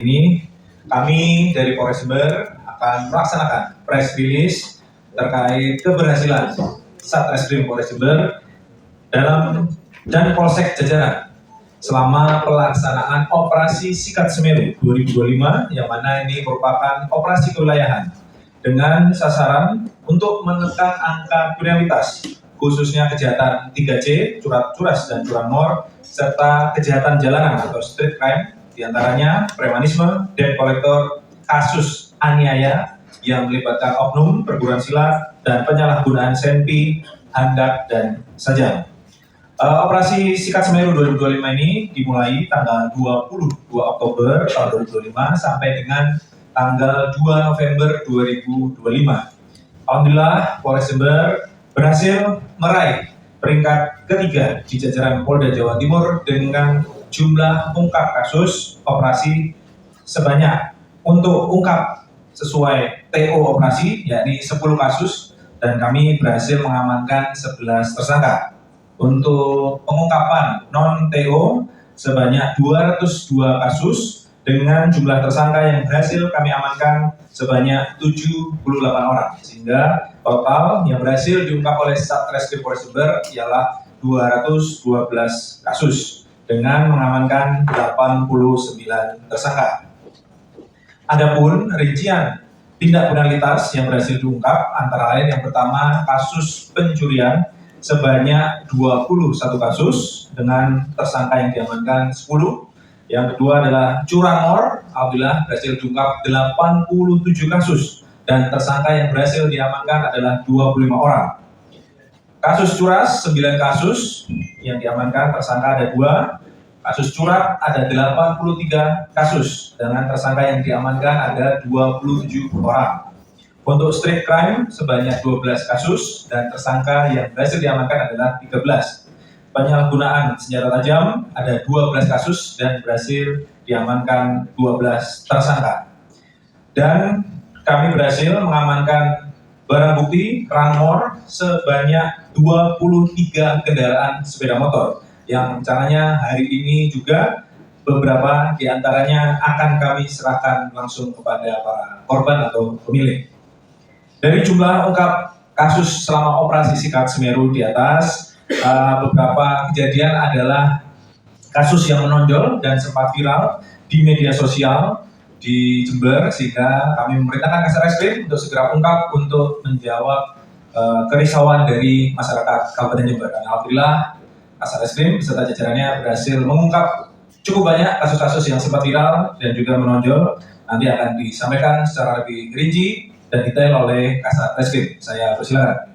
Ini kami dari Polres Jember akan melaksanakan press release terkait keberhasilan Satreskrim Polres Jember dan Polsek jajaran selama pelaksanaan operasi Sikat Semeru 2025, yang mana ini merupakan operasi kewilayahan dengan sasaran untuk menekan angka kriminalitas, khususnya kejahatan 3C, curas dan curanmor, serta kejahatan jalanan atau street crime, diantaranya premanisme, debt collector, kasus aniaya yang melibatkan oknum, perguruan silat, dan penyalahgunaan senpi, handak, dan sajam. Operasi Sikat Semeru 2025 ini dimulai tanggal 22 Oktober tahun 2025 sampai dengan tanggal 2 November 2025. Alhamdulillah, Polres Jember berhasil meraih peringkat ketiga di jajaran Polda Jawa Timur dengan jumlah ungkap kasus operasi sebanyak, untuk ungkap sesuai TO operasi, yakni 10 kasus, dan kami berhasil mengamankan 11 tersangka. Untuk pengungkapan non-TO sebanyak 202 kasus dengan jumlah tersangka yang berhasil kami amankan sebanyak 78 orang, sehingga total yang berhasil diungkap oleh Satreskrim Polres Jember ialah 212 kasus dengan mengamankan 89 tersangka. Adapun rincian tindak kriminalitas yang berhasil diungkap antara lain yang pertama kasus pencurian sebanyak 21 kasus dengan tersangka yang diamankan 10. Yang kedua adalah curanmor, alhamdulillah berhasil diungkap 87 kasus dan tersangka yang berhasil diamankan adalah 25 orang. Kasus curas 9 kasus yang diamankan, tersangka ada 2. Kasus curat ada 83 kasus dengan tersangka yang diamankan ada 27 orang. Untuk street crime sebanyak 12 kasus dan tersangka yang berhasil diamankan adalah 13. Penyalahgunaan senjata tajam ada 12 kasus dan berhasil diamankan 12 tersangka. Dan kami berhasil mengamankan barang bukti ranmor sebanyak 23 kendaraan sepeda motor, yang rencananya hari ini juga beberapa diantaranya akan kami serahkan langsung kepada para korban atau pemilik. Dari jumlah ungkap kasus selama operasi Sikat Semeru di atas, beberapa kejadian adalah kasus yang menonjol dan sempat viral di media sosial di Jember, sehingga kami memerintahkan Kasatreskrim untuk segera ungkap untuk menjawab kerisauan dari masyarakat Kabupaten Jember. Dan alhamdulillah Kasatreskrim beserta jajarannya berhasil mengungkap cukup banyak kasus-kasus yang sempat viral dan juga menonjol. Nanti akan disampaikan secara lebih rinci dan detail oleh Kasatreskrim. Saya persilakan.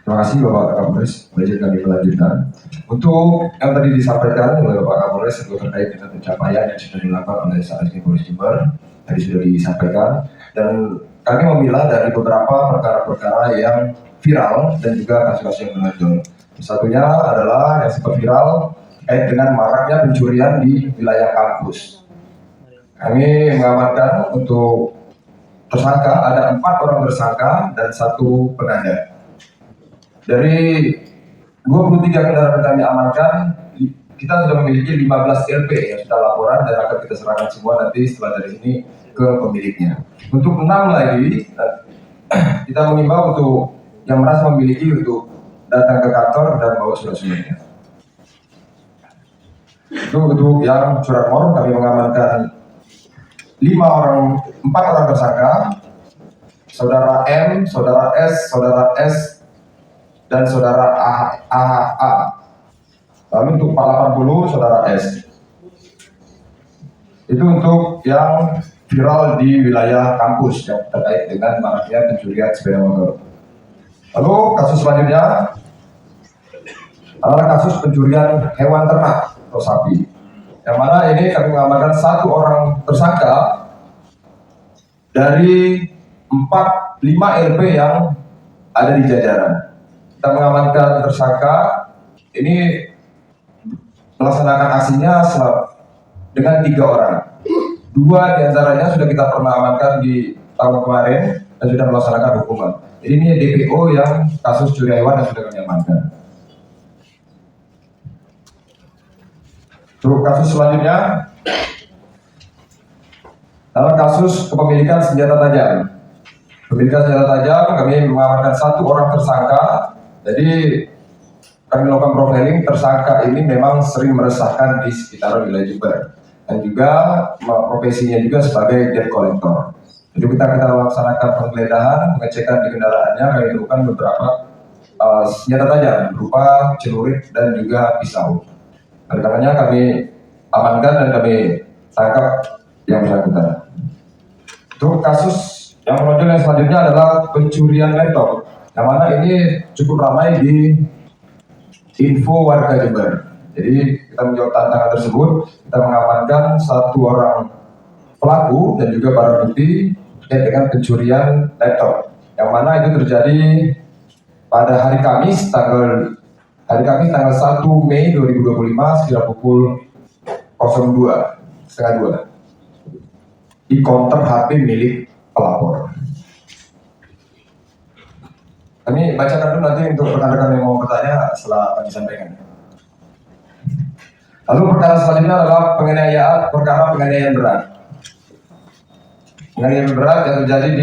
Terima kasih Bapak Kapolres. Boleh kami melanjutkan. Untuk yang tadi disampaikan oleh Bapak Kapolres terkait dengan pencapaian yang sudah dilakukan oleh Satreskrim Polres Jember, tadi sudah disampaikan, dan kami memilah dari beberapa perkara-perkara yang viral dan juga kasus-kasus yang menonjol. Satunya adalah yang sempat viral terkait dengan maraknya pencurian di wilayah kampus. Kami mengamankan untuk tersangka, ada 4 orang tersangka dan 1 penanda. Dari 23 kendaraan yang kami amankan, kita sudah memiliki 15 LP yang sudah laporan dan akan kita serahkan semua nanti setelah dari ini ke pemiliknya. Untuk 6 lagi, kita mengimbau untuk yang merasa memiliki untuk datang ke kantor dan bawa surat-suratnya. Itu untuk yang curanmor, kami mengamankan 4 orang tersangka, saudara M, saudara S, dan saudara AHA. Lalu untuk 480 saudara S. Itu untuk yang viral di wilayah kampus yang terkait dengan maraknya pencurian sepeda motor. Lalu kasus selanjutnya adalah kasus pencurian hewan ternak atau sapi, yang mana ini kami mengamankan 1 orang tersangka dari 5 LP yang ada di jajaran. Kita mengamankan tersangka ini melaksanakan aksinya dengan 3 orang. 2 diantaranya sudah kita pernah amankan di tahun kemarin dan sudah melaksanakan hukuman. Jadi ini DPO yang kasus curi hewan yang sudah kami amankan. Untuk kasus selanjutnya, dalam kasus kepemilikan senjata tajam. Kepemilikan senjata tajam, kami mengamankan 1 orang tersangka. Jadi kami melakukan profiling, tersangka ini memang sering meresahkan di sekitar wilayah Jember. Dan juga profesinya juga sebagai debt collector. Jadi kita laksanakan penggeledahan, pengecekan di kendaraannya, kami temukan beberapa senjata tajam berupa celurit dan juga pisau. Oleh karenanya kami amankan dan kami tangkap yang bersangkutan. Untuk kasus yang menonjol yang selanjutnya adalah pencurian laptop, yang mana ini cukup ramai di info warga Jember. Jadi kita menjawab tantangan tersebut, kita mengamankan 1 orang pelaku dan juga barang bukti terkait dengan pencurian laptop, yang mana itu terjadi pada hari Kamis tanggal 1 Mei 2025 sekitar pukul 02.30 di counter HP milik pelapor. Kami bacakan dulu nanti untuk rekan-rekan yang mau bertanya setelah kami sampaikan. Lalu perkara selanjutnya adalah perkara penganiayaan berat. Penganiayaan berat yang terjadi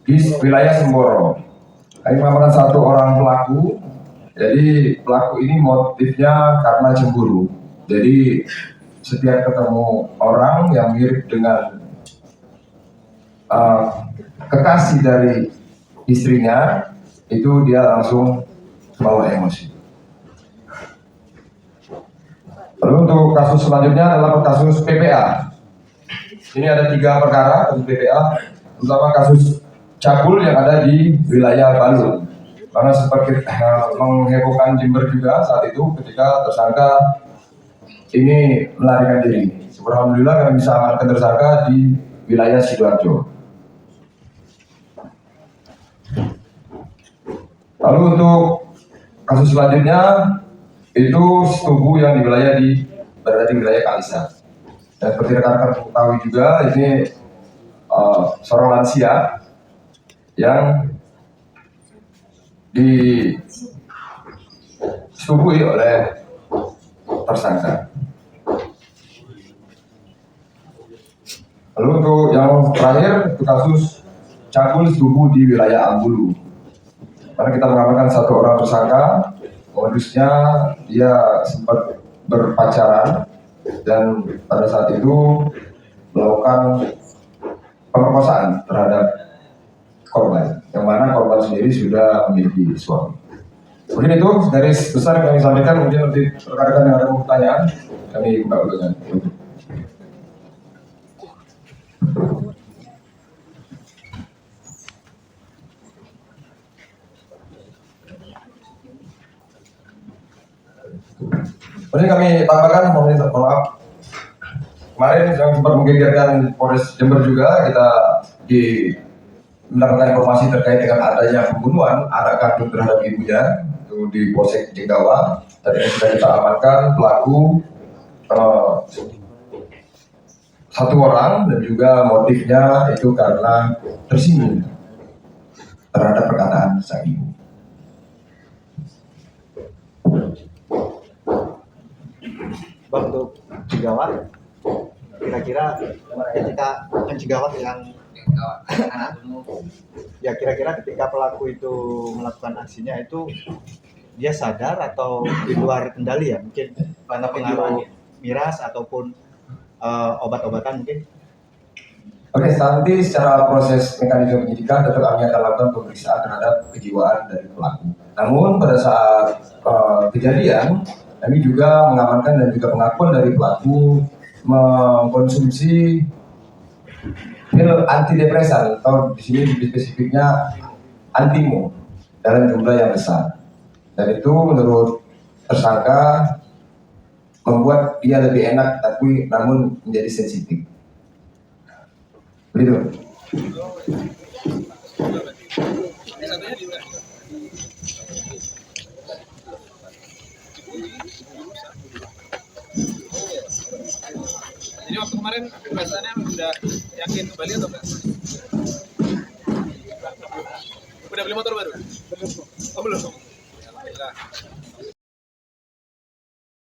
di wilayah Semboro. Kami mengamankan 1 orang pelaku. Jadi pelaku ini motifnya karena cemburu. Jadi setiap ketemu orang yang mirip dengan kekasih dari istrinya, itu dia langsung bawa emosi. Lalu untuk kasus selanjutnya adalah kasus PPA. Ini ada 3 perkara kasus PPA, terutama kasus cabul yang ada di wilayah Balun. Karena seperti menghebohkan Jember juga saat itu ketika tersangka ini melarikan diri. Alhamdulillah kami bisa amankan tersangka di wilayah Sidoarjo. Lalu untuk kasus selanjutnya itu setubuh yang berada di wilayah Kalisa. Dan seperti rekan-rekan ketahui juga, ini seorang lansia yang disetubuhi oleh tersangka. Lalu untuk yang terakhir, itu kasus cabul setubuh di wilayah Ambulu. Karena kita mengamankan 1 orang tersangka, modusnya dia sempat berpacaran dan pada saat itu melakukan pemerkosaan terhadap korban, yang mana korban sendiri sudah memiliki suami. Mungkin itu dari besar yang kami sampaikan. Mungkin nanti rekan-rekan yang ada pertanyaan kami buka dengan itu. Kemudian kami tambahkan, mohon maaf, kemarin yang sempat menggegerkan Polres Jember juga, kita mendapatkan informasi terkait dengan adanya pembunuhan anak kandung terhadap ibunya itu di Polsek Jenggawa. Tadi sudah kita amankan pelaku 1 orang dan juga motifnya itu karena tersinggung terhadap perkataan sang ibu. Untuk Cigawat, kira-kira ketika Cigawat yang ya kira-kira ketika pelaku itu melakukan aksinya itu dia sadar atau di luar kendali ya, mungkin karena pengaruh miras ataupun obat-obatan mungkin. Oke, nanti secara proses mekanisme penyidikan tetap kami akan lakukan pemeriksaan terhadap kejiwaan dari pelaku. Namun pada saat kejadian kami juga mengamankan dan juga pengakuan dari pelaku mengkonsumsi pil antidepresan atau di sini spesifiknya antimo dalam jumlah yang besar. Dan itu menurut tersangka membuat dia lebih enak, tapi namun menjadi sensitif. Begitu. Jadi waktu kemarin perasaannya udah yakin kembali atau enggak? Udah beli motor baru? Oh, belum. Alhamdulillah.